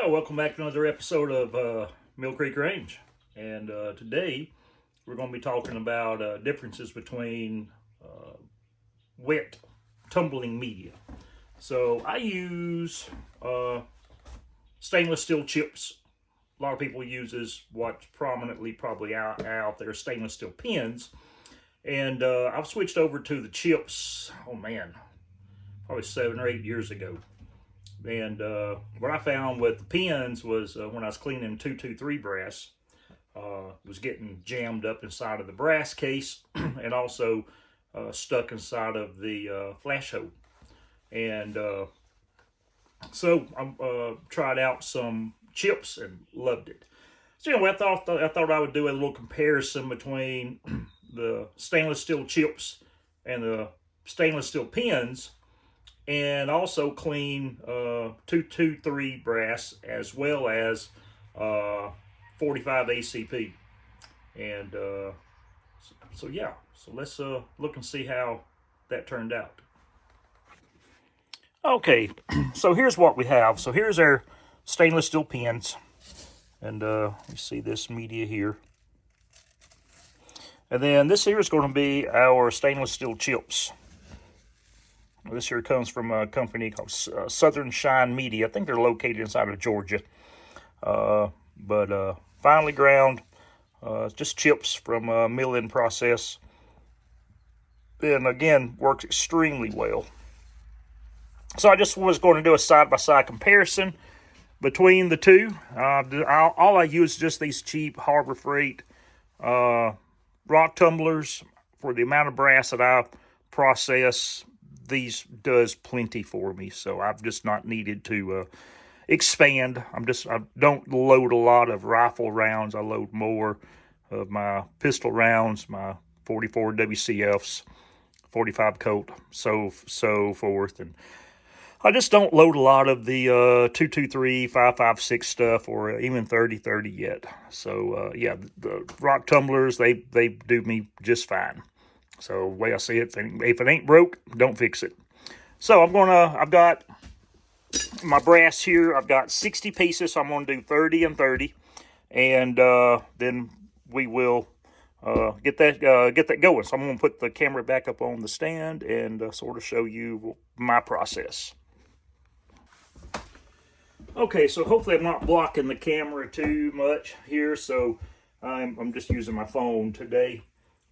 Well, welcome back to another episode of Mill Creek Range. And today we're going to be talking about differences between wet tumbling media. So I use stainless steel chips. A lot of people uses what's prominently probably out there, stainless steel pins. And I've switched over to the chips, oh man, probably 7 or 8 years ago. And what I found with the pins was when I was cleaning 223 brass, was getting jammed up inside of the brass case and also stuck inside of the flash hole. And so I tried out some chips and loved it. So anyway, I thought I would do a little comparison between the stainless steel chips and the stainless steel pins, and also clean 223 brass as well as 45 ACP. And so yeah, so let's look and see how that turned out. Okay, so here's what we have. So here's our stainless steel pins, and you see this media here. And then this here is going to be our stainless steel chips. This here comes from a company called Southern Shine Media. I think they're located inside of Georgia. But finely ground, just chips from a milling process. And again, works extremely well. So I just was going to do a side-by-side comparison between the two. All I use is just these cheap Harbor Freight rock tumblers. For the amount of brass that I process, these does plenty for me, so I've just not needed to expand. I don't load a lot of rifle rounds. I load more of my pistol rounds, my 44 WCFs, 45 Colt, so forth, and I just don't load a lot of the 223, 5.56 stuff, or even 30 yet. So yeah, the rock tumblers, they do me just fine. So the way I see it, if it ain't broke, don't fix it. So I've got my brass here. I've got 60 pieces, so I'm gonna do 30 and 30, and then we will get that going. So I'm gonna put the camera back up on the stand and sort of show you my process. Okay, so hopefully I'm not blocking the camera too much here. So I'm just using my phone today,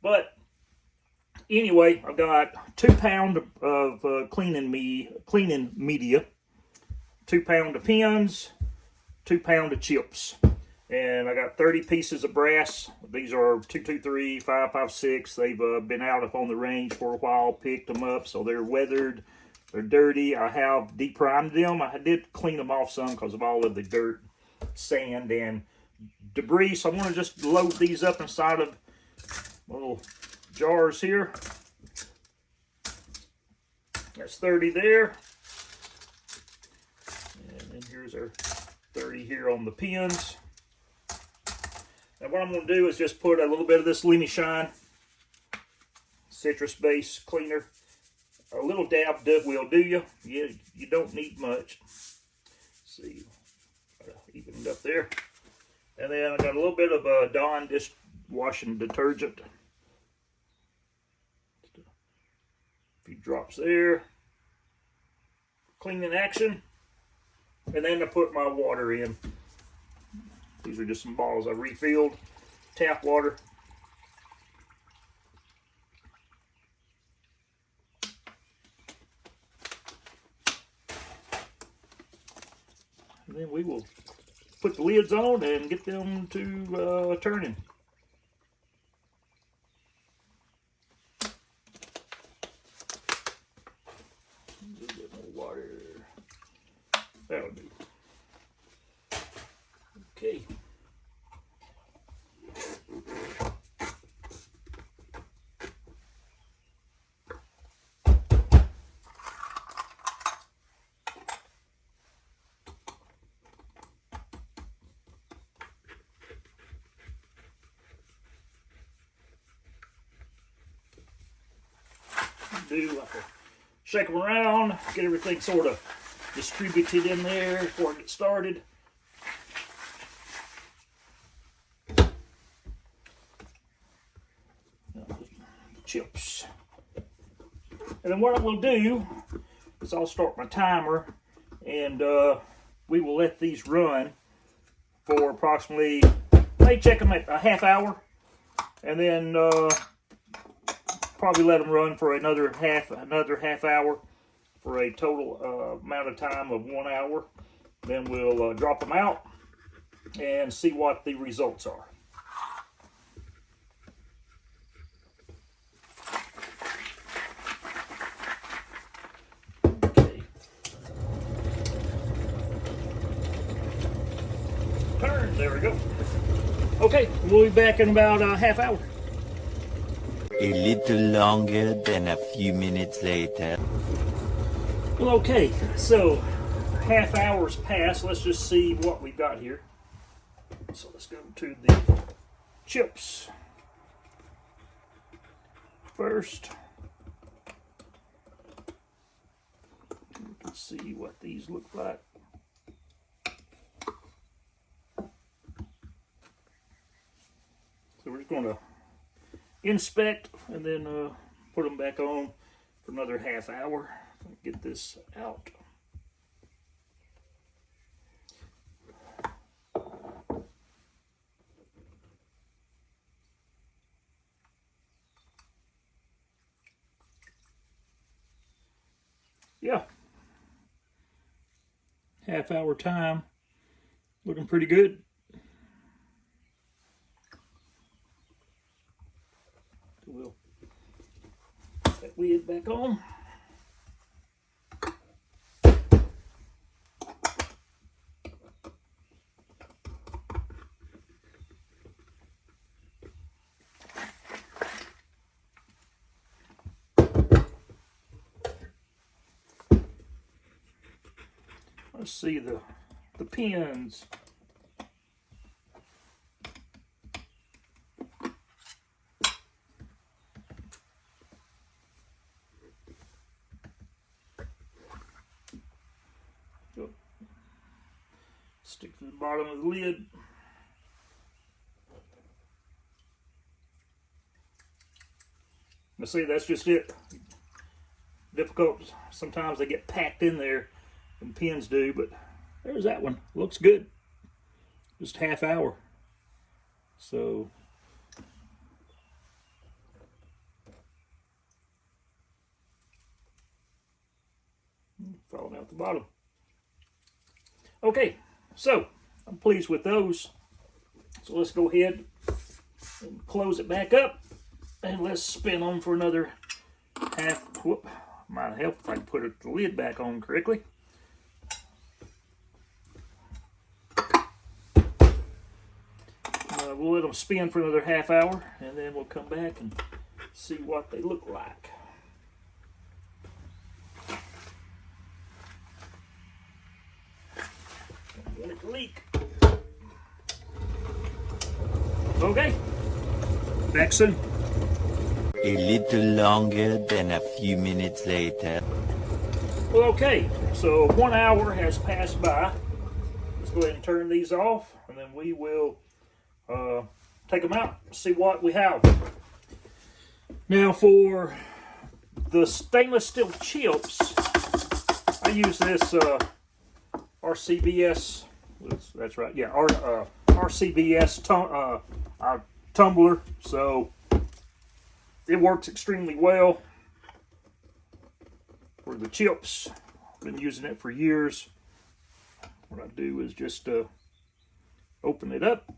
but anyway, I've got 2 pounds of cleaning media, 2 pounds of pins, 2 pounds of chips, and I got 30 pieces of brass. These are 223, 5.56. They've been out up on the range for a while, picked them up, so they're weathered, they're dirty. I have deprimed them. I did clean them off some because of all of the dirt, sand, and debris. So I'm going to just load these up inside of little jars here. That's 30 there. And then here's our 30 here on the pins. And what I'm going to do is just put a little bit of this Lemmy Shine citrus base cleaner. A little dab will do you. You don't need much. Let's see, even it up there. And then I got a little bit of Dawn dishwashing detergent. A few drops there. Cleaning action. And then I put my water in. These are just some bottles I refilled. Tap water. And then we will put the lids on and get them to turning. A little bit more water. That'll do. Okay. Do like a shake them around, get everything sort of distributed in there before I get started. chips. And then what I will do is I'll start my timer, and we will let these run for approximately, may check them at a half hour, and then probably let them run for another half hour for a total amount of time of 1 hour. Then we'll drop them out and see what the results are. Okay. Turn, there we go. Okay, we'll be back in about a half hour. A little longer than a few minutes later. Well, okay, so half hour's passed. Let's just see what we've got here. So let's go to the chips first. We can see what these look like. So we're just going to inspect and then put them back on for another half hour. Get this out. Yeah, half hour time, looking pretty good. We'll put that lid back on. Let's see the pins. Stick to the bottom of the lid. Now see, that's just it. Difficult. Sometimes they get packed in there, and pins do, but there's that one. Looks good. Just half hour. So falling out the bottom. Okay, so I'm pleased with those. So let's go ahead and close it back up, and let's spin them for another half. Whoop, might help if I can put the lid back on correctly. We'll let them spin for another half hour, and then we'll come back and see what they look like. Don't want it to leak. Okay, back soon. A little longer than a few minutes later. Well, okay, so 1 hour has passed by. Let's go ahead and turn these off, and then we will take them out, see what we have. Now for the stainless steel chips, I use this RCBS, that's right, yeah, RCBS tumbler, so it works extremely well for the chips. I've been using it for years. What I do is just open it up.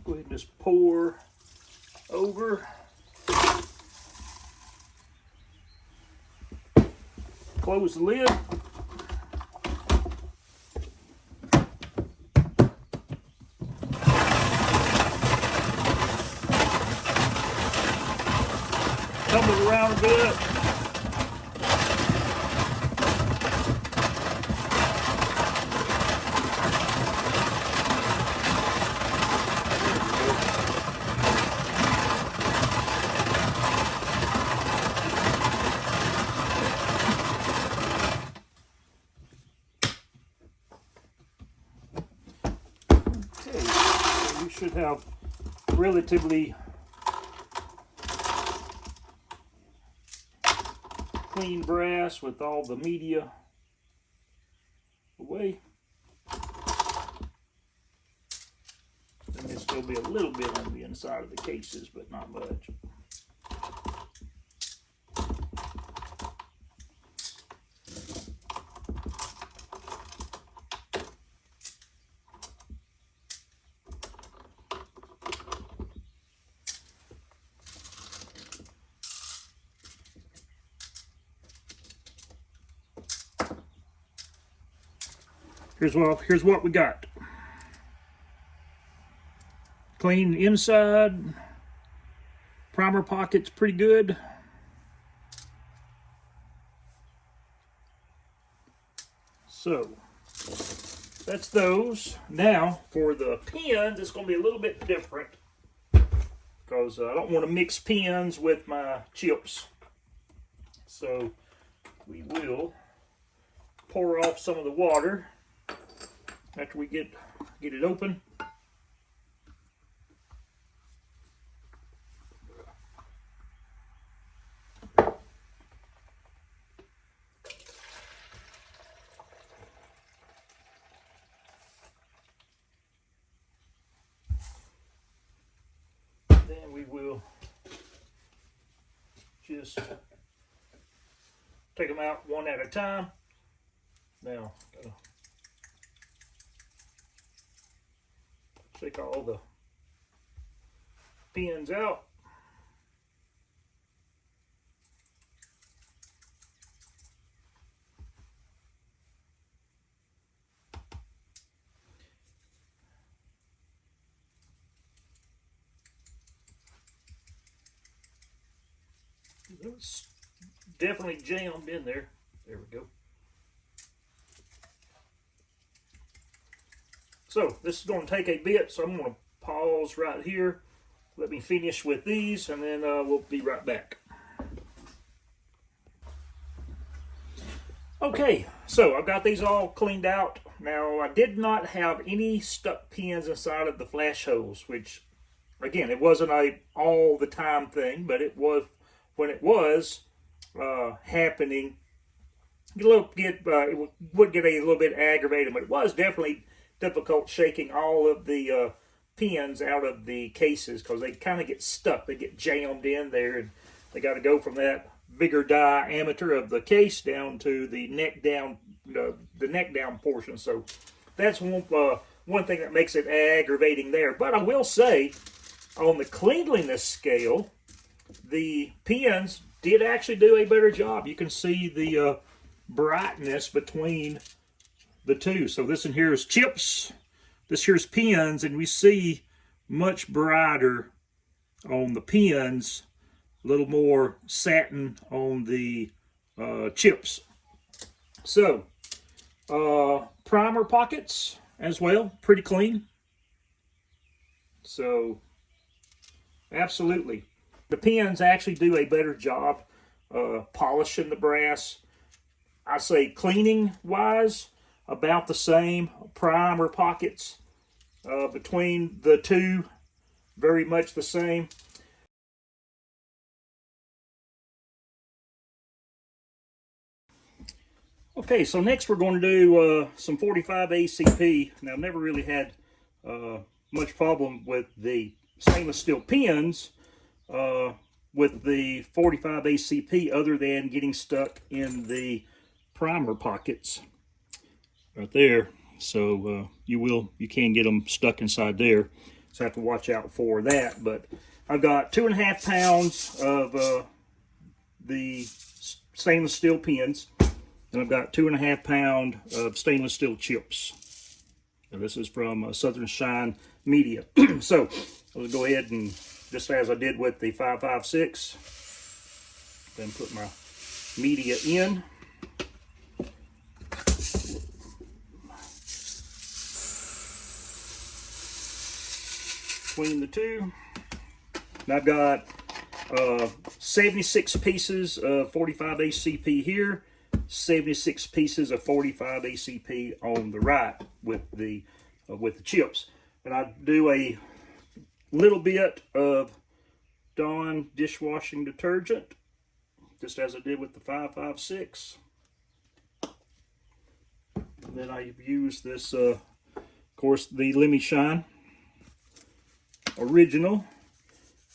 Go ahead and just pour over. Close the lid. Tumble it around a bit. have relatively clean brass with all the media away. And there'll still be a little bit on the inside of the cases, but not much. Here's what we got. Clean inside. Primer pocket's pretty good. So that's those. Now for the pins, it's going to be a little bit different because I don't want to mix pins with my chips. So we will pour off some of the water after we get it open. Then we will just take them out one at a time. Now, take all the pins out. It's definitely jammed in there. There we go. So this is going to take a bit, so I'm going to pause right here. Let me finish with these, and then we'll be right back. Okay, so I've got these all cleaned out. Now, I did not have any stuck pins inside of the flash holes, which, again, it wasn't a all the time thing, but it was when it was happening. It would get a little bit aggravating, but it was definitely difficult shaking all of the pins out of the cases because they kind of get stuck. They get jammed in there, and they got to go from that bigger diameter of the case down to the neck down, the neck down portion. So that's one thing that makes it aggravating there. But I will say, on the cleanliness scale, the pins did actually do a better job. You can see the brightness between the two. So this in here is chips, this here's pins, and we see much brighter on the pins, a little more satin on the chips. So primer pockets as well, pretty clean. So absolutely, the pins actually do a better job polishing the brass. I say cleaning wise, about the same. Primer pockets between the two, very much the same. Okay, so next we're going to do some 45 ACP. Now, I've never really had much problem with the stainless steel pins with the 45 ACP other than getting stuck in the primer pockets right there. So you can get them stuck inside there. So I have to watch out for that. But I've got 2.5 pounds of the stainless steel pins, and I've got 2.5 pounds of stainless steel chips. Now this is from Southern Shine Media. So I'll go ahead and, just as I did with the 556, then put my media in. Between the two, and I've got 76 pieces of 45 ACP here, 76 pieces of 45 ACP on the right with the chips. And I do a little bit of Dawn dishwashing detergent, just as I did with the 556. And then I use this, of course, the Lemmy Shine Original.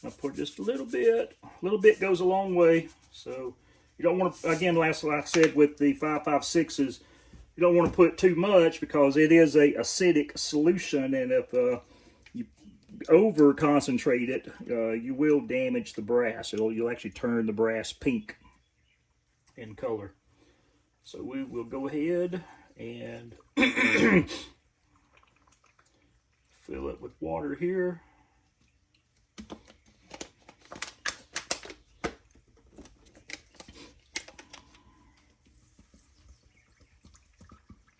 I put just a little bit. A little bit goes a long way. So you don't want to, again, like I said with the 556s, you don't want to put too much because it is a acidic solution, and if you over concentrate it, you will damage the brass. You'll actually turn the brass pink in color. So we will go ahead and fill it with water here.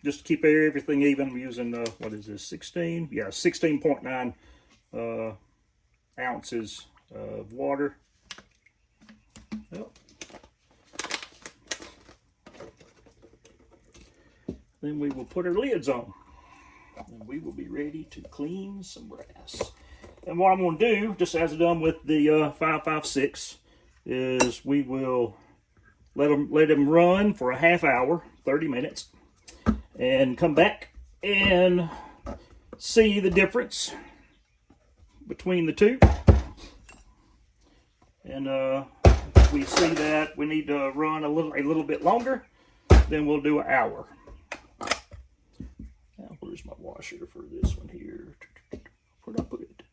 Just to keep everything even, I'm using, what is this, 16? Yeah, 16.9 ounces of water. Yep. Then we will put our lids on. And we will be ready to clean some brass. And what I'm going to do, just as I've done with the 556, is we will let them run for a half hour, 30 minutes. And come back and see the difference between the two. And if we see that we need to run a little bit longer, then we'll do an hour. Now, where's my washer for this one here? Where'd I put it?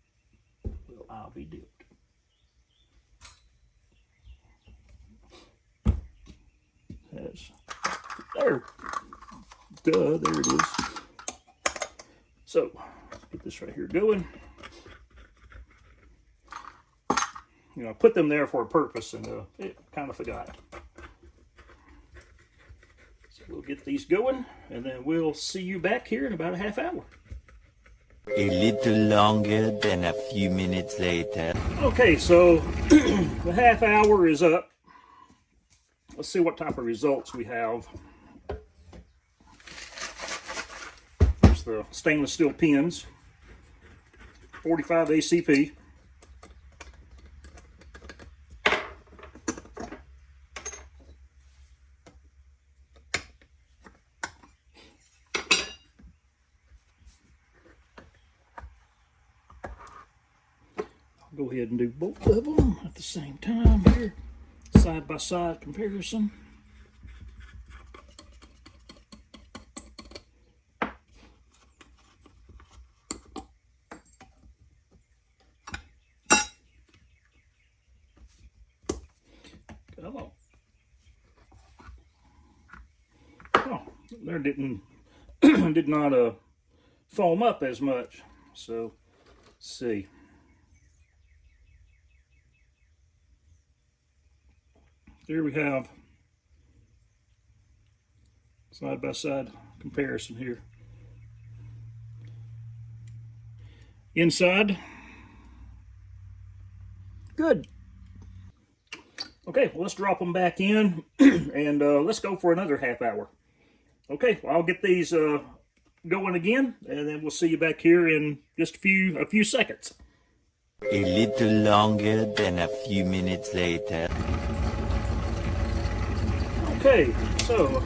Well, I'll be dipped. There. Duh, there it is. So, let's get this right here going. You know, I put them there for a purpose, and it kind of forgot. So we'll get these going, and then we'll see you back here in about a half hour. A little longer than a few minutes later. Okay, so the half hour is up. Let's see what type of results we have. There's the stainless steel pins, 45 ACP. I'll go ahead and do both of them at the same time here, side by side comparison. Come on. Oh, there did not foam up as much. So let's see. There we have side by side comparison here. Inside, good. Okay, well, let's drop them back in and let's go for another half hour. Okay, well, I'll get these going again, and then we'll see you back here in just a few seconds. A little longer than a few minutes later. Okay, so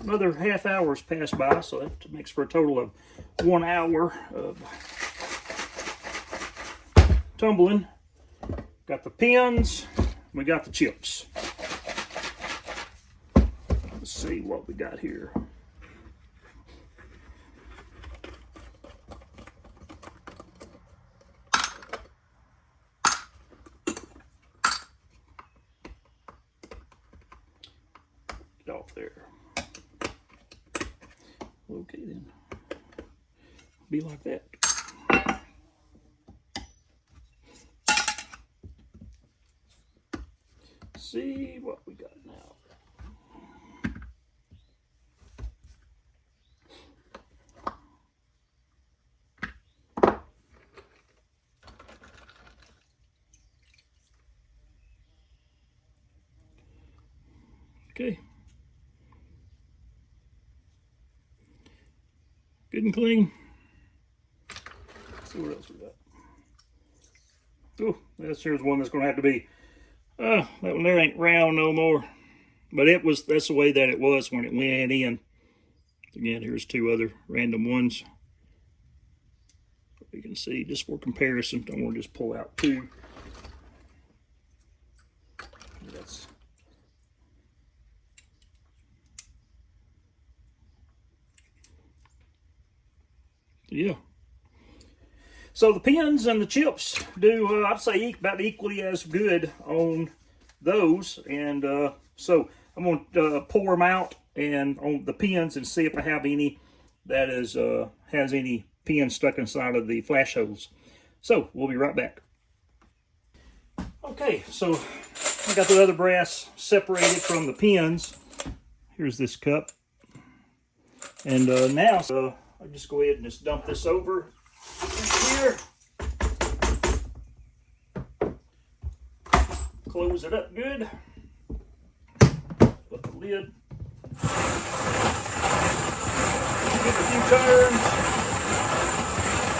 another half hour's passed by, so that makes for a total of 1 hour of tumbling. Got the pins, we got the chips. Let's see what we got here. Get off there. Okay then. Be like that. See what we got now. Okay. Good and clean. Let's see what else we got. Oh, this here's one that's going to have to be, that one there ain't round no more. But that's the way that it was when it went in. Again, here's two other random ones. You can see, just for comparison, don't want to just pull out two. That's, yeah. So the pins and the chips do, I'd say, about equally as good on those. And so I'm going to pour them out and on the pins and see if I have any that is has any pins stuck inside of the flash holes. So we'll be right back. Okay, so I got the other brass separated from the pins. Here's this cup. And now, I'll just go ahead and just dump this over here. Close it up good. Put the lid. Give it a few turns.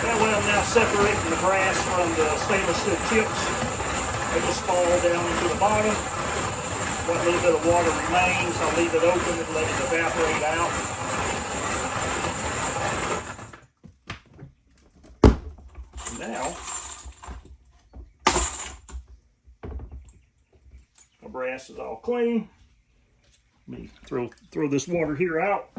That way I'm now separating the brass from the stainless steel chips. They just fall down into the bottom. What little bit of water remains, I'll leave it open and let it evaporate out. Now, my brass is all clean. Let me throw this water here out.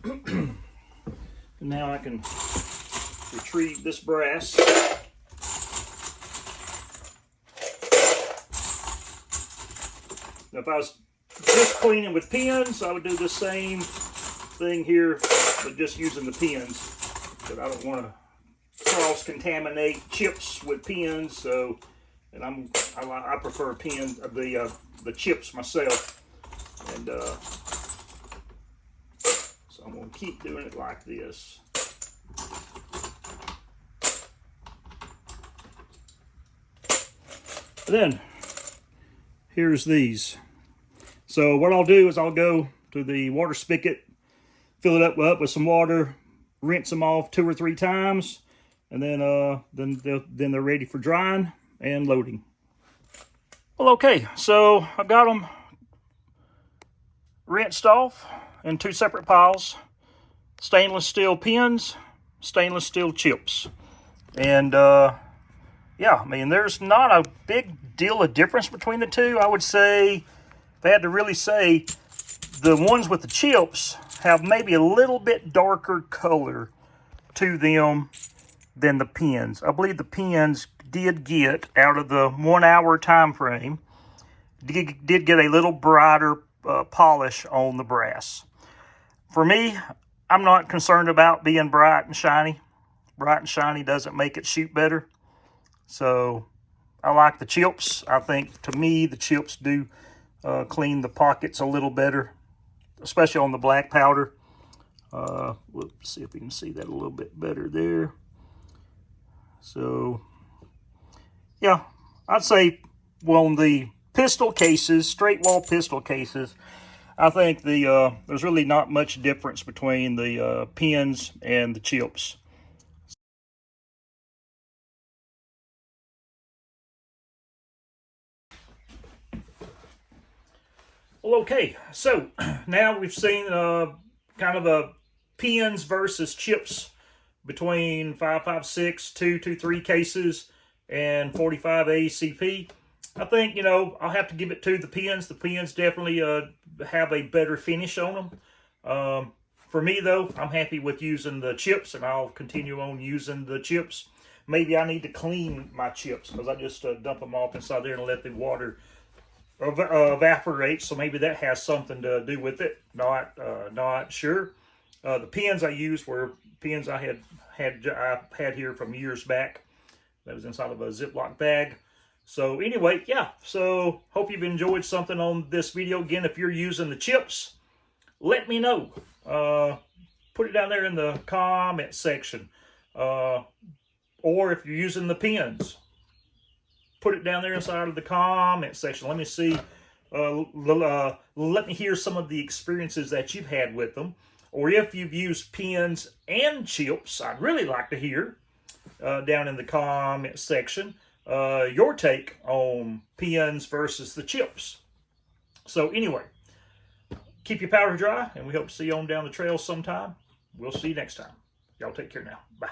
And now I can retrieve this brass. Now if I was just cleaning with pins, I would do the same thing here, but just using the pins. But I don't want to cross-contaminate chips with pins, so and I prefer pins, the chips myself, and so I'm going to keep doing it like this. Then here's these. So what I'll do is I'll go to the water spigot, fill it up with some water, rinse them off 2 or 3 times, and then they're ready for drying and loading. Well, okay, so I've got them rinsed off in 2 separate piles. Stainless steel pins, stainless steel chips. And yeah, I mean, there's not a big deal of difference between the two. I would say, if I had to really say, the ones with the chips have maybe a little bit darker color to them than the pins. I believe the pins did get, out of the 1 hour time frame, did get a little brighter polish on the brass. For me, I'm not concerned about being bright and shiny. Bright and shiny doesn't make it shoot better. So I like the chips. I think, to me, the chips do clean the pockets a little better, especially on the black powder. Let's see if we can see that a little bit better there. So, yeah, I'd say, well, on the pistol cases, straight wall pistol cases, I think there's really not much difference between the pins and the chips. Well, okay, so now we've seen kind of a pins versus chips between 5.56, 2.23 cases, and 45 ACP. I think, you know, I'll have to give it to the pins. The pins definitely have a better finish on them. For me, though, I'm happy with using the chips, and I'll continue on using the chips. Maybe I need to clean my chips, because I just dump them off inside there and let the water evaporate, so maybe that has something to do with it. Not sure. The pins I used were pins I had here from years back. That was inside of a Ziploc bag. So anyway, yeah. So hope you've enjoyed something on this video. Again, if you're using the chips, let me know. Put it down there in the comment section. Or if you're using the pins, put it down there inside of the comment section. Let me see. Let me hear some of the experiences that you've had with them. or if you've used pins and chips, I'd really like to hear down in the comment section your take on pins versus the chips. So anyway, keep your powder dry, and we hope to see you on down the trail sometime. We'll see you next time. Y'all take care now. Bye.